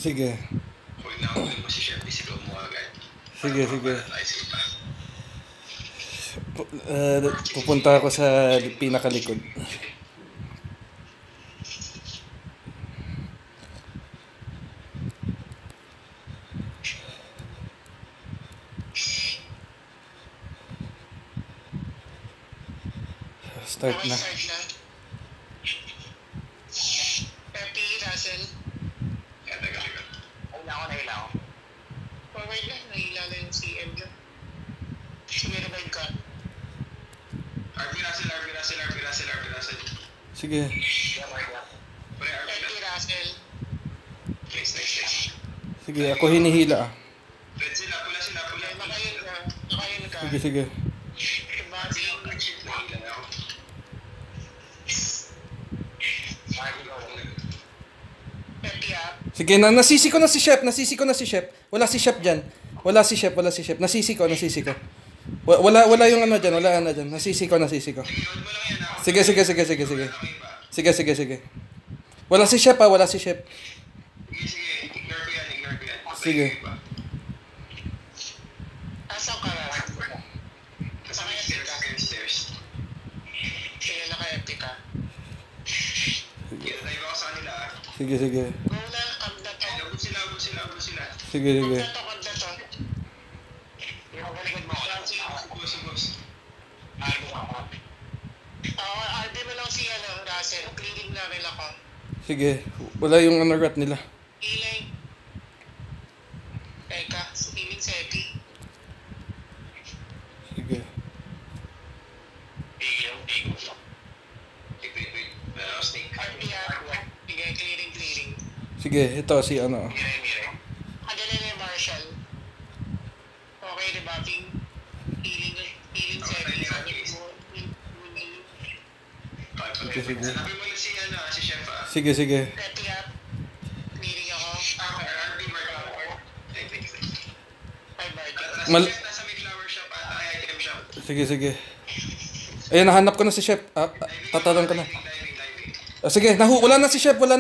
Sige. Huwag na ako mo si Chef, isigaw mo agad. Sige, sige. Tayo sa iba. Pupunta ako sa pinakalikod. Start na. Pepe, Russell. Yan, taga. Nahila ako. Forward na, nahila na yung CM dyan. Sige, revive ka. RP Russell. Sige. Pre, RP Pepe, Russell. Nice. Sige, ako hinihila. Red sila, pula. Nakayon ka. Sige. Tumabing. Nahila na ako. Pepe, Sige, nasisi ko na si Chef. Wala si Chef dyan. Nasisi ko. Wala yung ano dyan. Nasisi ko. Sige, huwag mo lang yan ako. Sige. Sige. Wala si Chef. Sige, ignore ko yan. Sige. asan ka na? Nasa may stairs. Sige, naka-epic ka. Live ako sa kanila. Sige. Go na, kamda to. Labot sila. Sige. Kamda to. Yung balikod mo. Boss. RD mo lang si Russell. Clearing na rin ako. Sige. Wala yung ano rat nila. Healing. Teka, healing seti. Sige. Wait. Snake. Sige, clearing. Sige, ito si ano. Adala na yung Marshall. Okay, rebuffing. Healing seti. Sige. Sanabi mo na si Chef. Sige. Pepe up. Clearing ako. RP Mark. Ay, Mark. Nasa may flower shop ata, item shop. Sige. Ayun, nahanap ko na si Chef. Tatanong ka na. Diving. Sige, wala na si Chef. RP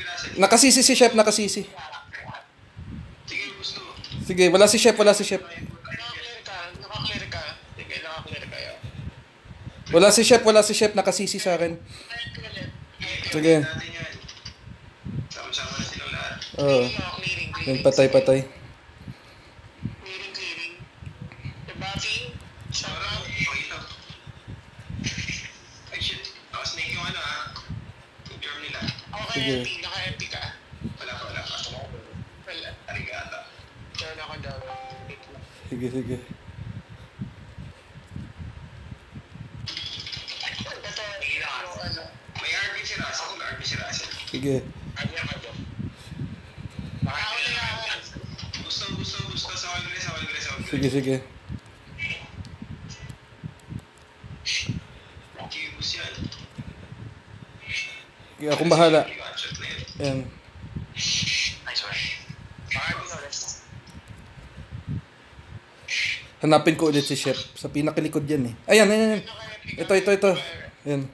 Russell. Nakasisi si Chef. Sige, gusto. Sige, wala si Chef. Naka-clear ka. Sige, naka-clear kayo. Wala si Chef. Nakasisi sa akin. Sige. Natin yan. Sama-sama na silang lahat. Oo. Clearing. Yung patay. Clearing. Rebuffing. Sarap. Pakita. Ay, shit. Snake yung yung germ nila. Sige. Naka-MP ka. Wala pa. Wala. Arigata. Turn ako down. Sige. Ito, May RP si Russell. Sige. Gusto sa Congress. Sige. Kibus yan. Sige, akong bahala. Shot na yun. Ayan. Nice one. Hanapin ko ulit si Chef. Sa pinakalikod yan eh. Ayan. Ito. Ayan.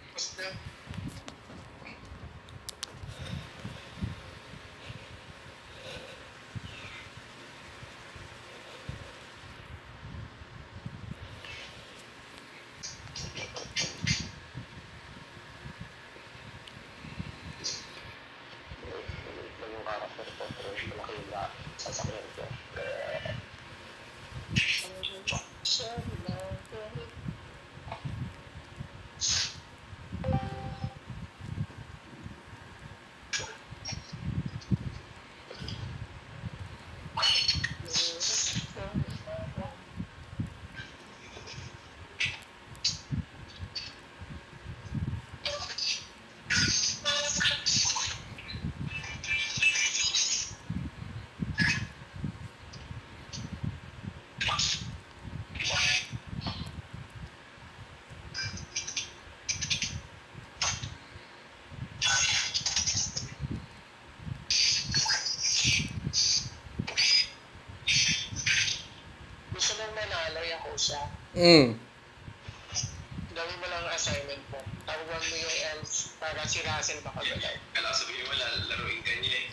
Gawin mo lang ang assignment mo. Tawagan mo yung else para Wala si Russell makagalaw. Kala sabihin wala, laruin ka niya eh.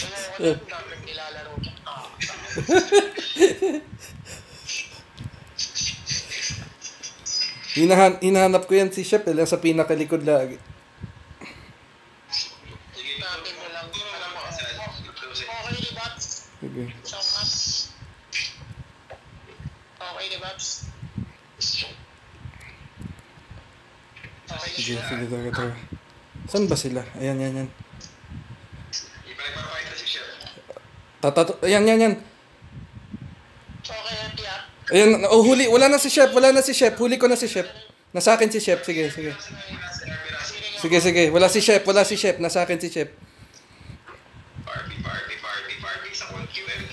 Wala dapat nilalaro niya. Hinahanap ko yan si Shep, lang sa pinakalikod lagi. Sige, Natin mo lang. Alam mo. Okay, di Babs? Sige. Shout out. Okay, di Babs? Okay, Sige, sige, tara. Saan ba sila? Ayan, yan. Iba nagpapakita si Chef. Ayan. Okay, happy up. Ayan, oh, huli. Wala na si Shep. Huli ko na si Shep. Nasa akin si Shep. Sige. Wala si Shep. Nasa akin si Shep. Barbie. Sa QM.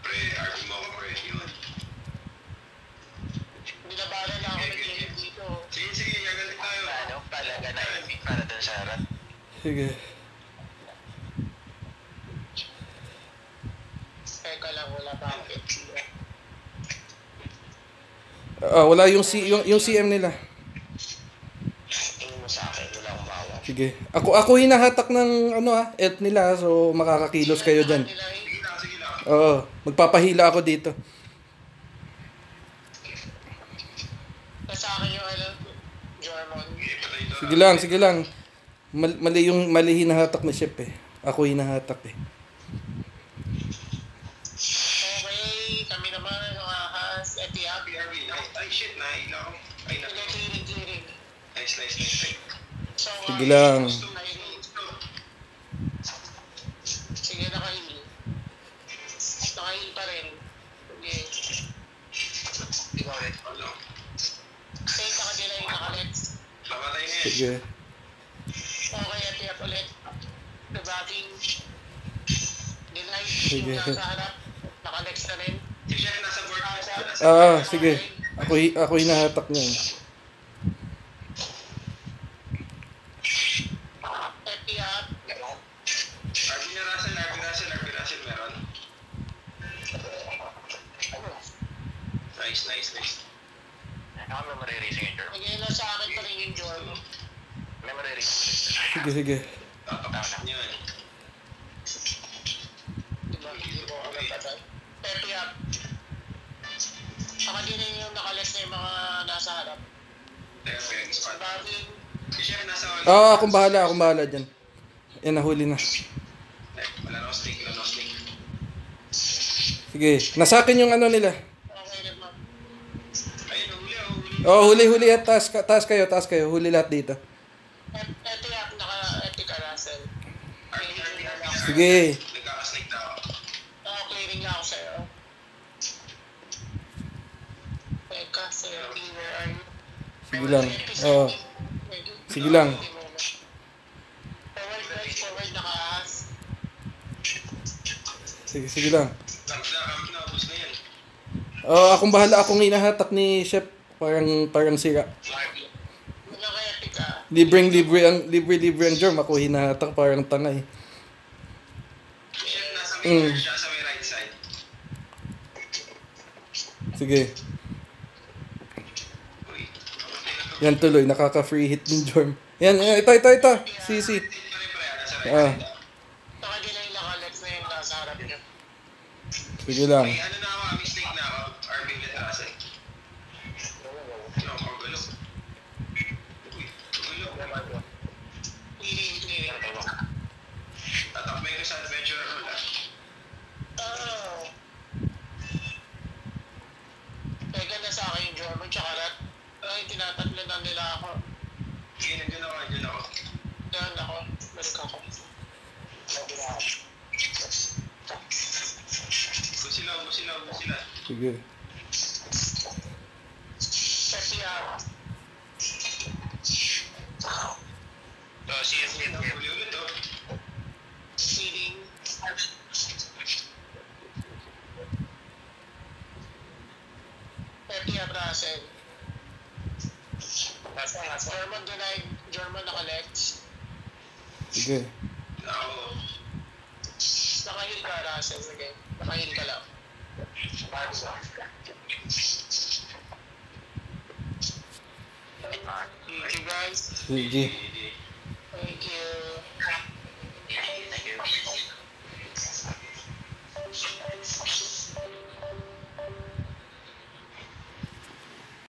Pre, RP mo ako, pre. Yun. Binabaran na ako ng dito. Sige, gagalit tayo. Palaga na yung para dun sa harap. Sige. Teka lang, wala pa akong pet. Wala yung CM nila. Tingin mo sa akin, wala akong bawa. Sige. Ako hinahatak ng elf nila, so makakakilos kayo dyan. Sige lang. Oo, magpapahila ako dito. Nasa akin yung Jormon. Sige lang. Mali hinahatak ni Shep eh. Ako hinahatak eh. Okay, kami naman ang ahas. Etiap. BRB. Ay, shit, nailaw. Ay, Clearing. Nice. So, Sige lang. Sige, nakaheal. Nakaheal pa rin. Okay. Ikaw ulit. Ano? Same nakadelay, nakalets. Mamatay na yan. Sige. Okay, etiap ulit. Debuffing. Delay. Sige. Yung nasa harap. Nakalex na rin. Si Chef nasa board. Sige. Ako hinahatak niya. Etiap. RB Russell meron. Nice. Ako memory erasing yung Jorm. Sige, nasa akin pa rin yung Jorm. Memory erasing. Sige. Tatak niyo eh. Diba? Hindi ko alam patay. Etiap. Saka din yung nakales na yung mga nasa harap. Teka, spot. Debuffing. Si Chef nasa Akong bahala dyan. Yan, nahuli na. Wala na snake. Sige. Nasa akin yung nila. Okay naman. Ayun, huli. Huli at taas kayo. Huli lahat dito. Etiap, naka-etika Russell. Sige. Nagkaka-snake na ako. Clearing na ako sa'yo. Teka, sir, where are you? Sige lang. Sige lang. Forward, naka-ass. Sige lang. Kami na, ubus na yan. Akong bahala. Akong hinahatak ni Shep. Parang sira. Naka-etika. Libre ang Jorm. Ako hinahatak parang tanga eh. Si Chef nasa main siya sa may right side. Sige. Uy. Yan tuloy. Nakaka-free hit ng Jorm. Yan. Ito. CC. Dito rin pre, nasa right side. Naka-delay, naka-lex na yung nasa harap niya. Sige lang. May ano na ako, mistake na ako. RB ulit Russell. Ano, magulo. Uy, magulo. Clearing. Tatakbay ko sa adventure ulit. Oh. Teka, nasa akin yung Jorman tsaka Rat. Ay, tinatatlo na nila ako. Sige, nandiyan ako. Doon ako. Balik ako. Ubus sila. Sige. Kasi Huli ulit oh. ceiling. Etiap Russell. German naka-lex. Sige. Ako. Nakahil ka, Russell. Sige. Nakahil ka lang. GG.